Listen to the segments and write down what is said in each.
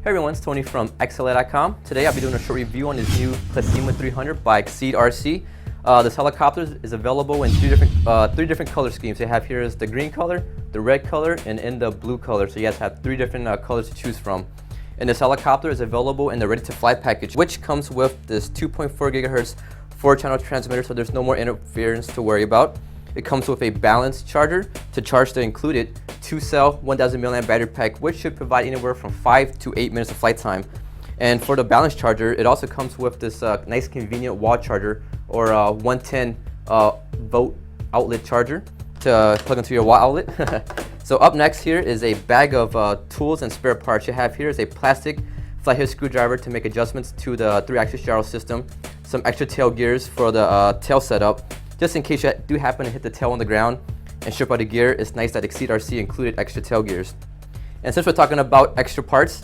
Hey everyone, it's Tony from XLA.com. Today I'll be doing a short review on this new Classima 300 by Exceed RC. This helicopter is available in three different color schemes. They have here is the green color, the red color, and in the blue color. So you guys have three different colors to choose from. And this helicopter is available in the ready to fly package, which comes with this 2.4 gigahertz 4-channel transmitter, so there's no more interference to worry about. It comes with a balanced charger to charge the included 2-cell 1000 mAh battery pack, which should provide anywhere from 5 to 8 minutes of flight time. And for the balanced charger, it also comes with this nice convenient wall charger or 110 volt outlet charger to plug into your wall outlet. So up next here is a bag of tools and spare parts. You have here is a plastic flathead screwdriver to make adjustments to the 3-axis gyro system, some extra tail gears for the tail setup, just in case you do happen to hit the tail on the ground and strip out the gear. It's nice that Exceed RC included extra tail gears. And since we're talking about extra parts,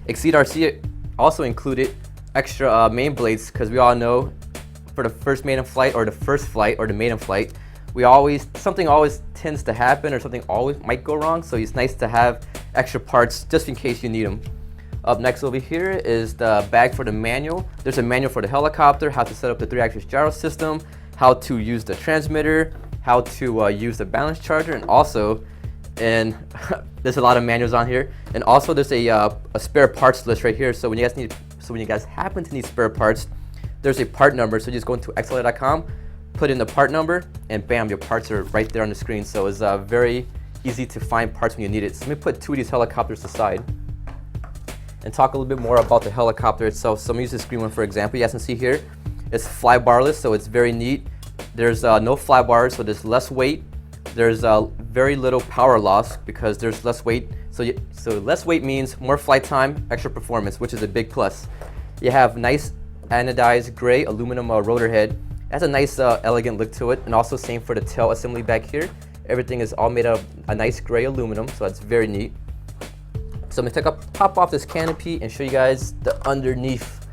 Exceed RC also included extra main blades, because we all know for the first maiden flight or the first flight or the maiden flight, something always tends to happen or something always might go wrong. So it's nice to have extra parts just in case you need them. Up next over here is the bag for the manual. There's a manual for the helicopter, how to set up the 3-axis gyro system, how to use the transmitter, how to use the balance charger, and there's a lot of manuals on here. And also there's a spare parts list right here. So when you guys happen to need spare parts, there's a part number. So you just go into XLA.com, put in the part number, and bam, your parts are right there on the screen. So it's very easy to find parts when you need it. So let me put two of these helicopters aside and talk a little bit more about the helicopter itself. So I'm gonna use this green one for example. You guys can see here, it's Flybarless, so it's very neat. There's no fly bars, so there's less weight. There's very little power loss because there's less weight. So less weight means more flight time, extra performance, which is a big plus. You have nice anodized gray aluminum rotor head. It has a nice elegant look to it, and also same for the tail assembly back here. Everything is all made of a nice gray aluminum, so that's very neat. So I'm gonna pop off this canopy and show you guys the underneath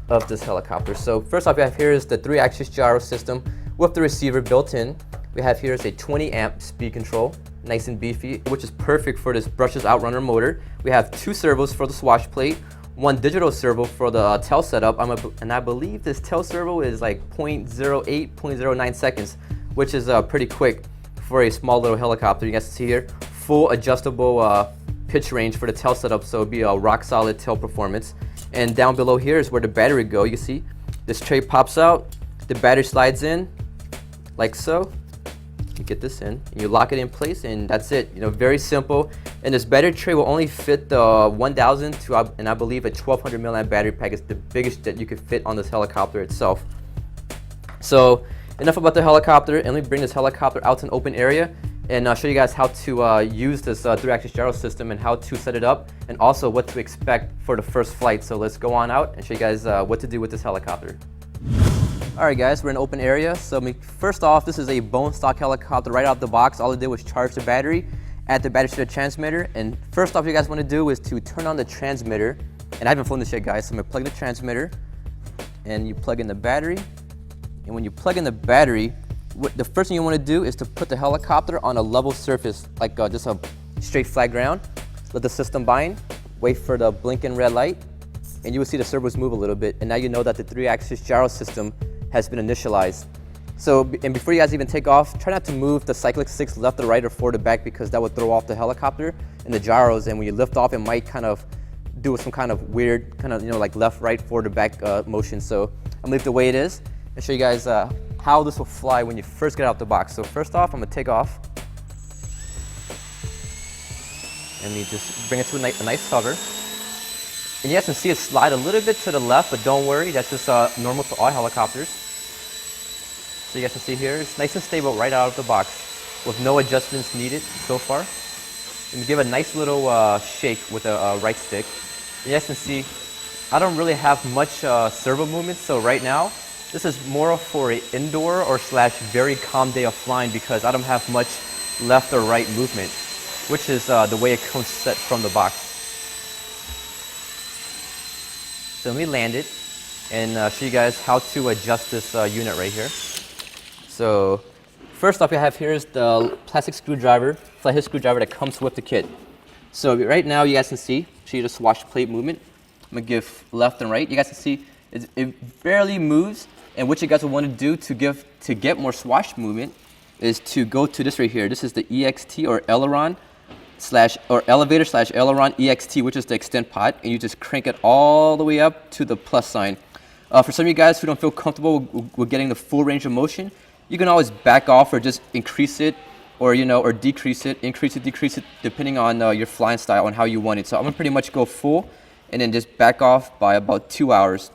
of this helicopter. So first off, we have here is the 3-axis gyro system with the receiver built in. We have here is a 20 amp speed control, nice and beefy, which is perfect for this brushless outrunner motor. We have 2 servos for the swash plate, 1 digital servo for the tail setup, and I believe this tail servo is like 0.08, 0.09 seconds, which is pretty quick for a small little helicopter. You guys can see here, full adjustable pitch range for the tail setup, so it'll be a rock solid tail performance. And down below here is where the battery go. You see this tray pops out, the battery slides in like so. You get this in and you lock it in place, and that's it. You know, very simple. And this battery tray will only fit the 1000 to, and I believe a 1200 mAh battery pack is the biggest that you could fit on this helicopter itself. So enough about the helicopter, and let me bring this helicopter out to an open area and show you guys how to use this 3-axis gyro system and how to set it up, and also what to expect for the first flight. So let's go on out and show you guys what to do with this helicopter. Alright guys, we're in an open area. So first off, this is a bone stock helicopter right out the box. All it did was charge the battery, add the battery to the transmitter, and first off, you guys want to do is to turn on the transmitter. And I haven't flown this yet guys, so I'm going to plug the transmitter, and you plug in the battery. And when you plug in the battery, the first thing you want to do is to put the helicopter on a level surface, like just a straight flat ground. Let the system bind, wait for the blinking red light, and you will see the servos move a little bit. And now you know that the 3-axis gyro system has been initialized. So, and before you guys even take off, try not to move the cyclic sticks left or right or forward or back, because that would throw off the helicopter and the gyros. And when you lift off, it might kind of do some kind of weird, like left, right, forward or back motion. So I'm gonna leave it the way it is and show you guys how this will fly when you first get out the box. So first off, I'm gonna take off. And you just bring it to a nice hover. And you guys can see it slide a little bit to the left, but don't worry, that's just normal for all helicopters. So you guys can see here, it's nice and stable right out of the box with no adjustments needed so far. And give a nice little shake with a right stick. And you guys can see, I don't really have much servo movement, so right now, this is more for an indoor or / very calm day of flying, because I don't have much left or right movement, which is the way it comes set from the box. So let me land it and show you guys how to adjust this unit right here. So first off, you have here is the plastic screwdriver, flathead screwdriver that comes with the kit. So right now you guys can see show you the swash plate movement. I'm gonna give left and right. You guys can see it barely moves. And what you guys will want to do to get more swash movement is to go to this right here. This is the EXT or aileron or elevator / aileron EXT, which is the extend pod, and you just crank it all the way up to the plus sign. For some of you guys who don't feel comfortable with getting the full range of motion, you can always back off or just increase it, or or decrease it, increase it, decrease it, depending on your flying style and how you want it. So I'm gonna pretty much go full, and then just back off by about 2 hours.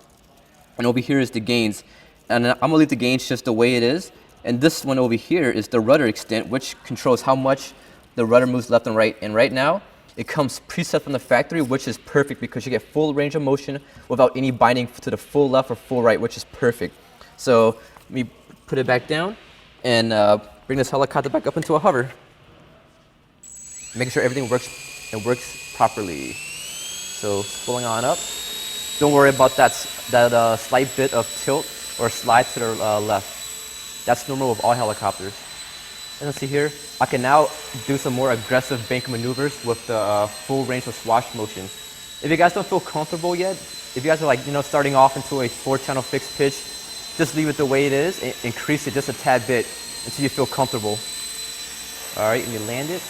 And over here is the gains, and I'm gonna leave the gains just the way it is. And this one over here is the rudder extent, which controls how much the rudder moves left and right. And right now, it comes preset from the factory, which is perfect because you get full range of motion without any binding to the full left or full right, which is perfect. So let me put it back down and bring this helicopter back up into a hover. Making sure everything works properly. So spooling on up. Don't worry about that slight bit of tilt or slide to the left. That's normal with all helicopters. And let's see here, I can now do some more aggressive bank maneuvers with the full range of swash motion. If you guys don't feel comfortable yet, if you guys are like, starting off into a 4-channel fixed pitch, just leave it the way it is and increase it just a tad bit until you feel comfortable. All right, and you land it.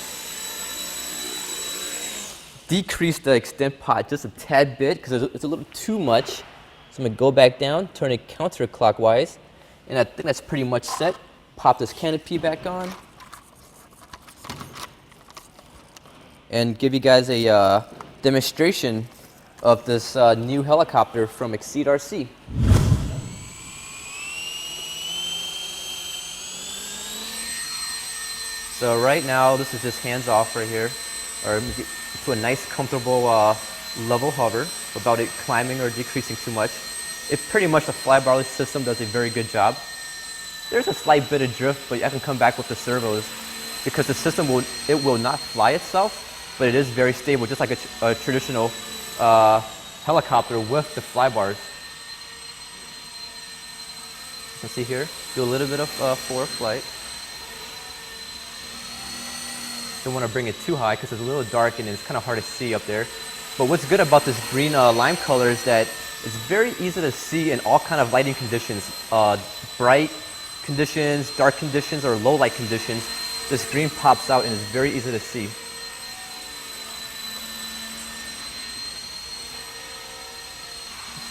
Decrease the extend pod just a tad bit because it's a little too much. So I'm gonna go back down, turn it counterclockwise, and I think that's pretty much set. Pop this canopy back on, and give you guys a demonstration of this new helicopter from Exceed RC. So right now, this is just hands off right here, or to a nice comfortable level hover without it climbing or decreasing too much. It's pretty much the Flybarless system does a very good job. There's a slight bit of drift, but I can come back with the servos because the system will not fly itself, but it is very stable, just like a traditional helicopter with the fly bars. You can see here, do a little bit of forward flight. Don't want to bring it too high because it's a little dark and it's kind of hard to see up there. But what's good about this green lime color is that it's very easy to see in all kind of lighting conditions, bright conditions, dark conditions, or low light conditions. This green pops out and is very easy to see.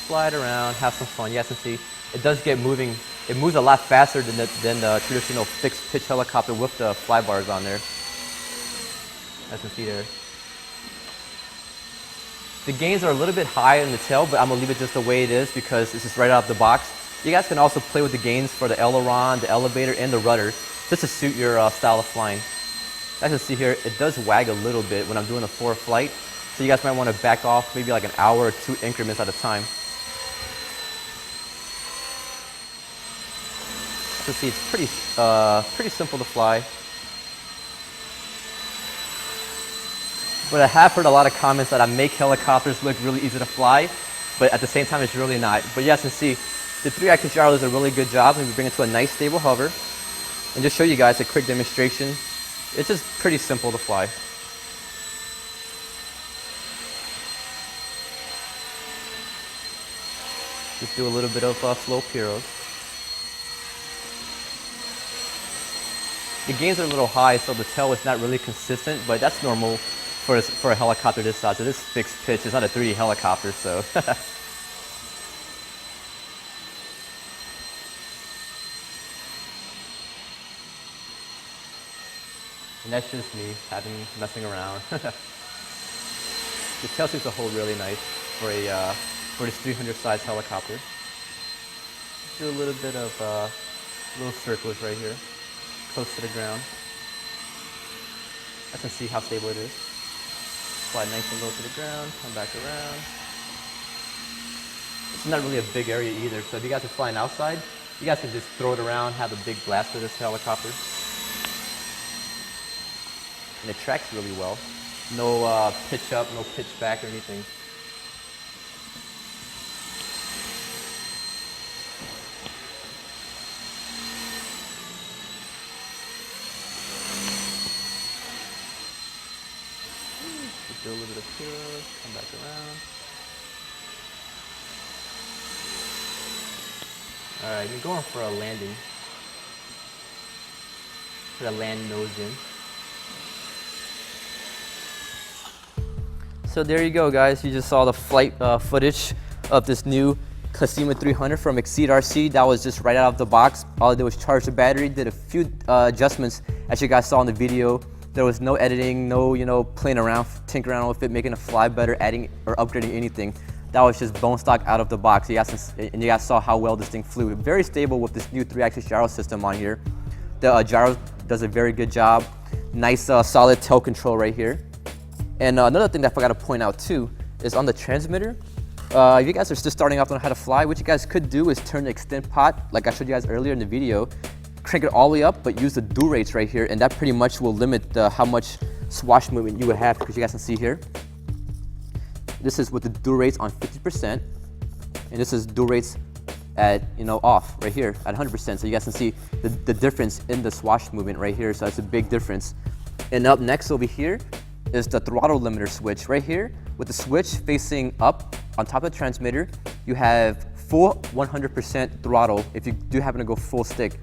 Slide around, have some fun. Yes, and see, it does get moving. It moves a lot faster than the traditional fixed pitch helicopter with the fly bars on there. As you can see there. The gains are a little bit high in the tail, but I'm gonna leave it just the way it is because this is right out of the box. You guys can also play with the gains for the aileron, the elevator, and the rudder, just to suit your style of flying. As you can see here, it does wag a little bit when I'm doing a forward flight, so you guys might want to back off maybe like an hour or 2 increments at a time. As you can see, it's pretty simple to fly. But I have heard a lot of comments that I make helicopters look really easy to fly, but at the same time, it's really not. But you guys can see, the 3-axis gyro does a really good job, and we bring it to a nice stable hover. And just show you guys a quick demonstration. It's just pretty simple to fly. Just do a little bit of slow piros. The gains are a little high, so the tail is not really consistent, but that's normal for a helicopter this size. It is fixed pitch. It's not a 3D helicopter, so. And that's just me messing around. The tail seems to hold really nice for this 300 size helicopter. Do a little bit of little circles right here, close to the ground. I can see how stable it is. Slide nice and low to the ground, come back around. It's not really a big area either, so if you guys are flying outside, you guys can just throw it around, have a big blast with this helicopter. And it tracks really well. No pitch up, no pitch back or anything. Do a little bit of piro, come back Alright, you're going for a landing. For the land nose in. So there you go, guys. You just saw the flight footage of this new Classima 300 from Exceed RC. That was just right out of the box. All I did was charge the battery, did a few adjustments as you guys saw in the video. There was no editing, no playing around, tinkering around with it, making it fly better, adding or upgrading anything. That was just bone stock out of the box. You guys saw how well this thing flew. Very stable with this new 3-axis gyro system on here. The gyro does a very good job. Nice solid tail control right here. And another thing that I forgot to point out too is on the transmitter. If you guys are still starting off on how to fly, what you guys could do is turn the extend pot, like I showed you guys earlier in the video, crank it all the way up, but use the do rates right here, and that pretty much will limit how much swash movement you would have, because you guys can see here. This is with the do rates on 50%, and this is do rates at off right here at 100%. So you guys can see the difference in the swash movement right here. So that's a big difference. And up next over here is the throttle limiter switch right here. With the switch facing up on top of the transmitter, you have full 100% throttle if you do happen to go full stick.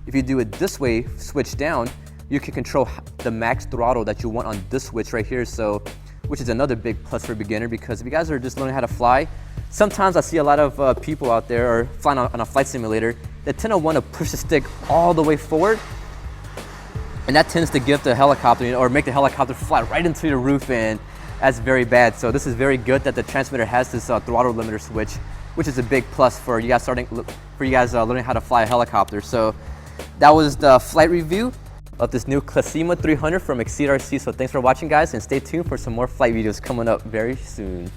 If you do it this way, switch down, you can control the max throttle that you want on this switch right here. So, which is another big plus for a beginner, because if you guys are just learning how to fly, sometimes I see a lot of people out there or flying on a flight simulator that tend to want to push the stick all the way forward, and that tends to give the helicopter or make the helicopter fly right into the roof, and that's very bad. So this is very good that the transmitter has this throttle limiter switch, which is a big plus for you guys learning how to fly a helicopter. So that was the flight review of this new Classima 300 from Exceed RC. So thanks for watching, guys, and stay tuned for some more flight videos coming up very soon.